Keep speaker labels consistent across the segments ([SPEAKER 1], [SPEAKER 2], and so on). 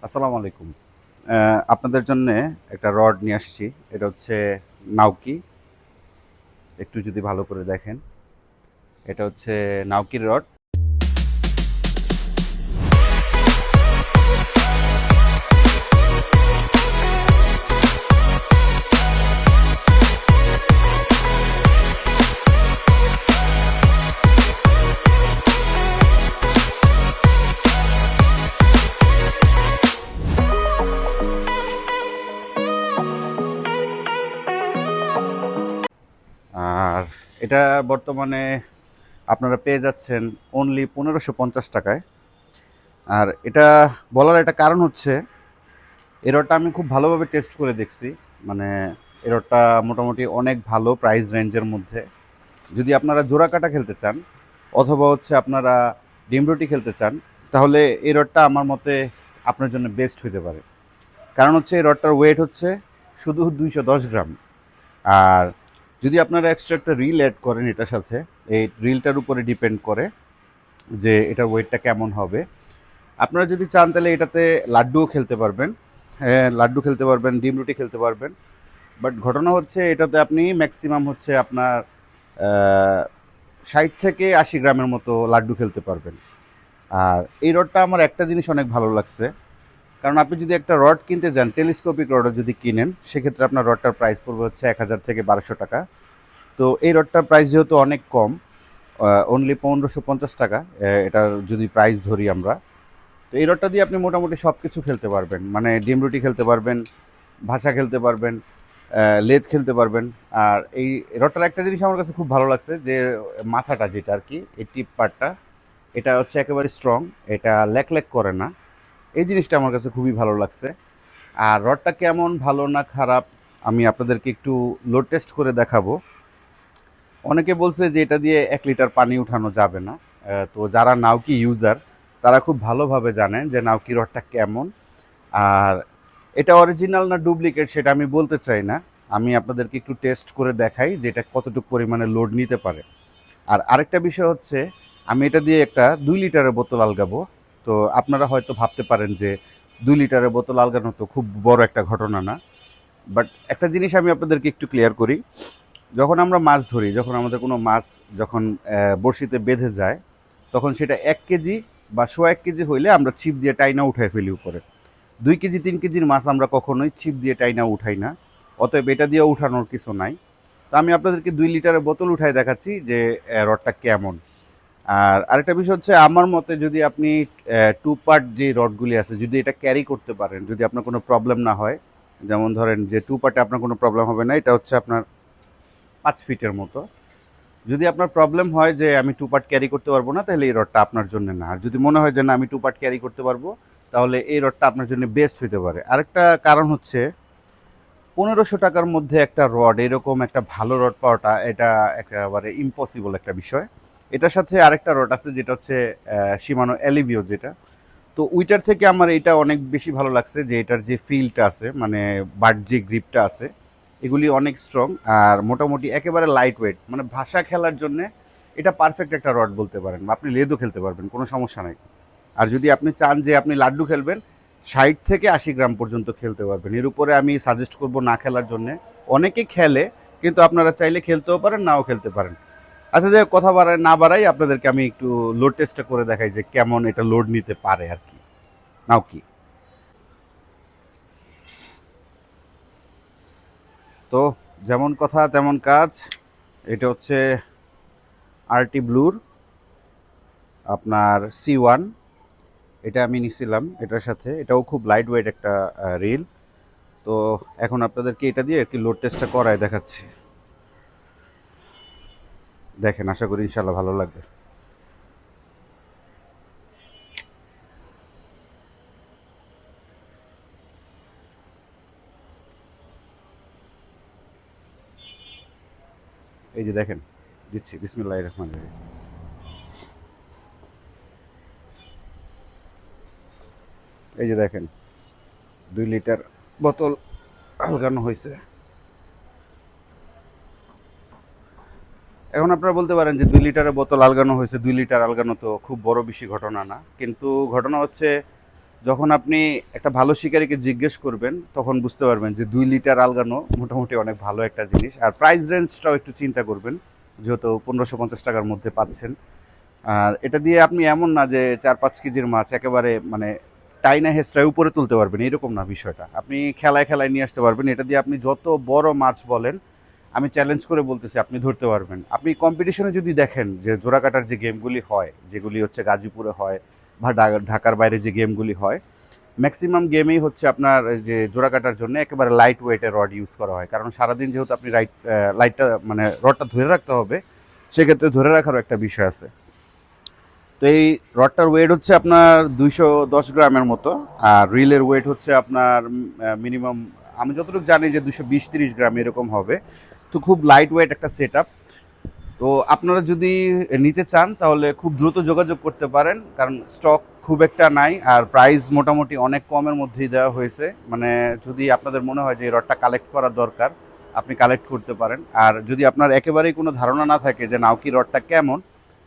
[SPEAKER 1] আসসালামু আলাইকুম। আপনাদের জন্যে একটা রড নিয়ে আসছি। এটা হচ্ছে নাউকি। একটু যদি ভালো করে দেখেন, এটা হচ্ছে নাউকির রড। আর এটা বর্তমানে আপনারা পেয়ে যাচ্ছেন অনলি ১৫৫০ টাকায়। আর এটা বলার একটা কারণ হচ্ছে, এই রডটা আমি খুব ভালোভাবে টেস্ট করে দেখছি। মানে এই রডটা মোটামুটি অনেক ভালো প্রাইস রেঞ্জের মধ্যে। যদি আপনারা জোড়া কাটা খেলতে চান অথবা হচ্ছে আপনারা ডিম রুটি খেলতে চান, তাহলে এই রডটা আমার মতে আপনার জন্য বেস্ট হতে পারে। কারণ হচ্ছে এই রডটার ওয়েট হচ্ছে শুধু ২১০ গ্রাম। আর যদি আপনারা এক্সট্রা একটা রিল অ্যাড করেন এটার সাথে, এই রিলটার উপরে ডিপেন্ড করে যে এটার ওয়েটটা কেমন হবে। আপনারা যদি চান তাহলে এটাতে লাড্ডুও খেলতে পারবেন। হ্যাঁ, লাড্ডু খেলতে পারবেন, ডিম রুটি খেলতে পারবেন। বাট ঘটনা হচ্ছে এটাতে আপনি ম্যাক্সিমাম হচ্ছে আপনার ৬০ থেকে ৮০ গ্রামের মতো লাড্ডু খেলতে পারবেন। আর এই রডটা আমার একটা জিনিস অনেক ভালো লাগছে, কারণ আপনি যদি একটা রড কিনতে যান, টেলিস্কোপিক রডও যদি কিনেন, সেক্ষেত্রে আপনার রডটার প্রাইস পড়বে হচ্ছে ১,০০০ থেকে ১,২০০ টাকা। তো এই রডটার প্রাইস যেহেতু অনেক কম, অনলি ১৫৫০ টাকা, এটার যদি প্রাইস ধরি আমরা, তো এই রডটা দিয়ে আপনি মোটামুটি সব কিছু খেলতে পারবেন। মানে ডিম রুটি খেলতে পারবেন, ভাষা খেলতে পারবেন, লেদ খেলতে পারবেন। আর এই রডটার একটা জিনিস আমার কাছে খুব ভালো লাগছে, যে মাথাটা যেটা আর কি, এই টিপ পার্টটা, এটা হচ্ছে একেবারে স্ট্রং, এটা ল্যাক ল্যাক করে না। এই জিনিসটা আমার কাছে খুবই ভালো লাগছে। আর রডটা কেমন, ভালো না খারাপ, আমি আপনাদেরকে একটু লোড টেস্ট করে দেখাবো। অনেকে বলছে যে এটা দিয়ে ১ লিটার পানি উঠানো যাবে না। তো যারা নাউকি ইউজার তারা খুব ভালোভাবে জানেন যে নাউকি রডটা কেমন। আর এটা অরিজিনাল না ডুপ্লিকেট সেটা আমি বলতে চাই না, আমি আপনাদেরকে একটু টেস্ট করে দেখাই যে এটা কতটুকু পরিমাণে লোড নিতে পারে। আর আরেকটা বিষয় হচ্ছে, আমি এটা দিয়ে একটা ২ লিটারের বোতল আলগাবো। তো আপনারা হয়তো ভাবতে পারেন যে ২ লিটারের বোতল আলগানো তো খুব বড় একটা ঘটনা না। বাট একটা জিনিস আমি আপনাদেরকে একটু ক্লিয়ার করি, যখন আমরা মাছ ধরি, যখন আমাদের কোনো মাছ যখন বড়শিতে বেঁধে যায়, তখন সেটা ১ কেজি বা ১০০ ১ কেজি হইলে আমরা ছিপ দিয়ে টাইনা উঠাই ফেলি উপরে। ২ কেজি ৩ কেজির মাছ আমরা কখনোই ছিপ দিয়ে টাইনা উঠাই না। অতএব এটা দিয়ে উঠানোর কিছু নাই। তো আমি আপনাদেরকে ২ লিটারের বোতল উঠাই দেখাচ্ছি যে রডটা কেমন। আর আরেকটা বিষয় হচ্ছে, আমার মতে যদি আপনি টু পার্ট যে রডগুলি আছে যদি এটা ক্যারি করতে পারেন, যদি আপনার কোনো প্রবলেম না হয়, যেমন ধরেন যে টু পার্টে আপনার কোনো প্রবলেম হবে না, এটা হচ্ছে আপনার ৫ ফিটের মতো। যদি আপনার প্রবলেম হয় যে আমি টু পার্ট ক্যারি করতে পারবো না, তাহলে এই রডটা আপনার জন্য না। আর যদি মনে হয় যে না আমি টু পার্ট ক্যারি করতে পারবো, তাহলে এই রডটা আপনার জন্য বেস্ট হতে পারে। আরেকটা কারণ হচ্ছে, ১৫০০ টাকার মধ্যে একটা রড, এরকম একটা ভালো রড পাওয়াটা এটা একেবারে ইম্পসিবল একটা বিষয়। এটার সাথে আরেকটা রড আছে যেটা হচ্ছে শিমানো অ্যালিভিও যেটা। তো ওইটার থেকে আমার এটা অনেক বেশি ভালো লাগছে, যে এটার যে ফিলটা আছে, মানে বাট যে গ্রিপটা আছে, এগুলি অনেক স্ট্রং। আর মোটামুটি একেবারে লাইট ওয়েট, মানে ভাষা খেলার জন্য এটা পারফেক্ট একটা রড বলতে পারেন। আপনি লেদও খেলতে পারবেন, কোনো সমস্যা নাই। আর যদি আপনি চান যে আপনি লাড্ডু খেলবেন, ৬০ থেকে ৮০ গ্রাম পর্যন্ত খেলতে পারবেন। এর উপরে আমি সাজেস্ট করব না খেলার জন্যে। অনেকে খেলে, কিন্তু আপনারা চাইলে খেলতেও পারেন, নাও খেলতে পারেন। আচ্ছা, যে কথা বাড়ায় না বাড়াই, আপনাদেরকে আমি একটু লোড টেস্টটা করে দেখাই যে কেমন এটা লোড নিতে পারে আর কি। নাও কি, তো যেমন কথা তেমন কাজ। এটা হচ্ছে আরটি ব্লুর আপনার C1। এটা আমি নিছিলাম এটার সাথে, এটাও খুব লাইট ওয়েট একটা রিল। তো এখন আপনাদেরকে এটা দিয়ে আর কি লোড টেস্টটা করায় দেখাচ্ছি। দেখেন, আশা করি ইনশাল্লাহ ভালো লাগবে। এই যে দেখেন, দিচ্ছি, বিসমিল্লাহির রহমানির রহিম। এই যে দেখেন, ২ লিটার বোতল আলগানো হয়েছে। এখন আপনারা বলতে পারেন যে ২ লিটারের বোতল আলগানো হয়েছে, ২ লিটার আলগানো তো খুব বড় বেশি ঘটনা না। কিন্তু ঘটনা হচ্ছে, যখন আপনি একটা ভালো শিকারীকে জিজ্ঞেস করবেন তখন বুঝতে পারবেন যে 2 লিটার আলগানো মোটামুটি অনেক ভালো একটা জিনিস। আর প্রাইস রেঞ্জটাও একটু চিন্তা করবেন, যেহেতু 1550 টাকার মধ্যে পাচ্ছেন। আর এটা দিয়ে আপনি এমন না যে 4-5 কেজির মাছ একেবারে মানে টাইনা হেঁচড়ায় উপরে তুলতে পারবেন, এরকম না বিষয়টা। আপনি খেলায় খেলায় নিয়ে আসতে পারবেন। এটা দিয়ে আপনি যত বড় মাছ বলেন, আমি চ্যালেঞ্জ করে বলতেছি আপনি ধরতে পারবেন। আপনি কম্পিটিশনে যদি দেখেন যে জোড়া কাটার যে গেমগুলি হয়, যেগুলি হচ্ছে গাজীপুরে হয় বা ঢাকার বাইরে যে গেমগুলি হয়, ম্যাক্সিমাম গেমেই হচ্ছে আপনার এই যে জোড়া কাটার জন্য একেবারে লাইট ওয়েটের রড ইউজ করা হয়। কারণ সারাদিন যেহেতু আপনি লাইটটা মানে রডটা ধরে রাখতে হবে, সেক্ষেত্রে ধরে রাখারও একটা বিষয় আছে। তো এই রডটার ওয়েট হচ্ছে আপনার 210 গ্রামের মতো। আর রিলের ওয়েট হচ্ছে আপনার মিনিমাম, আমি যতটুকু জানি যে 220-30 গ্রাম এরকম হবে। তো খুব লাইট ওয়েট একটা সেট আপ। তো আপনারা যদি নিতে চান তাহলে খুব দ্রুত যোগাযোগ করতে পারেন, কারণ স্টক খুব একটা নাই আর প্রাইস মোটামুটি অনেক কমের মধ্যেই দেওয়া হয়েছে। মানে যদি আপনাদের মনে হয় যে এই রডটা কালেক্ট করার দরকার, আপনি কালেক্ট করতে পারেন। আর যদি আপনার একেবারেই কোনো ধারণা না থাকে যে নাউকি রডটা কেমন,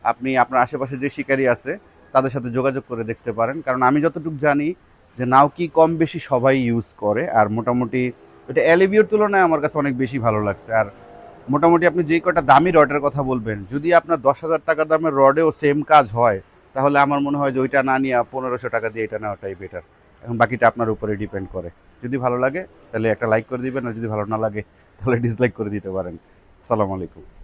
[SPEAKER 1] আপনি আপনার আশেপাশে যে শিকারী আছে তাদের সাথে যোগাযোগ করে দেখতে পারেন। কারণ আমি যতটুকু জানি যে নাউকি কম বেশি সবাই ইউজ করে, আর মোটামুটি এটা অ্যালিভিওর তুলনায় আমার কাছে অনেক বেশি ভালো লাগছে। আর মোটামুটি আপনি যেই কটা দামি রডের কথা বলবেন, যদি আপনার 10,000 টাকা দামের রডেও সেম কাজ হয়, তাহলে আমার মনে হয় যে ওইটা না নিয়ে 1500 টাকা দিয়ে এটা নেওয়াটাই বেটার। এখন বাকিটা আপনার উপরে ডিপেন্ড করে। যদি ভালো লাগে তাহলে একটা লাইক করে দিবেন, আর যদি ভালো না লাগে তাহলে ডিসলাইক করে দিতে পারেন। আসসালামু আলাইকুম।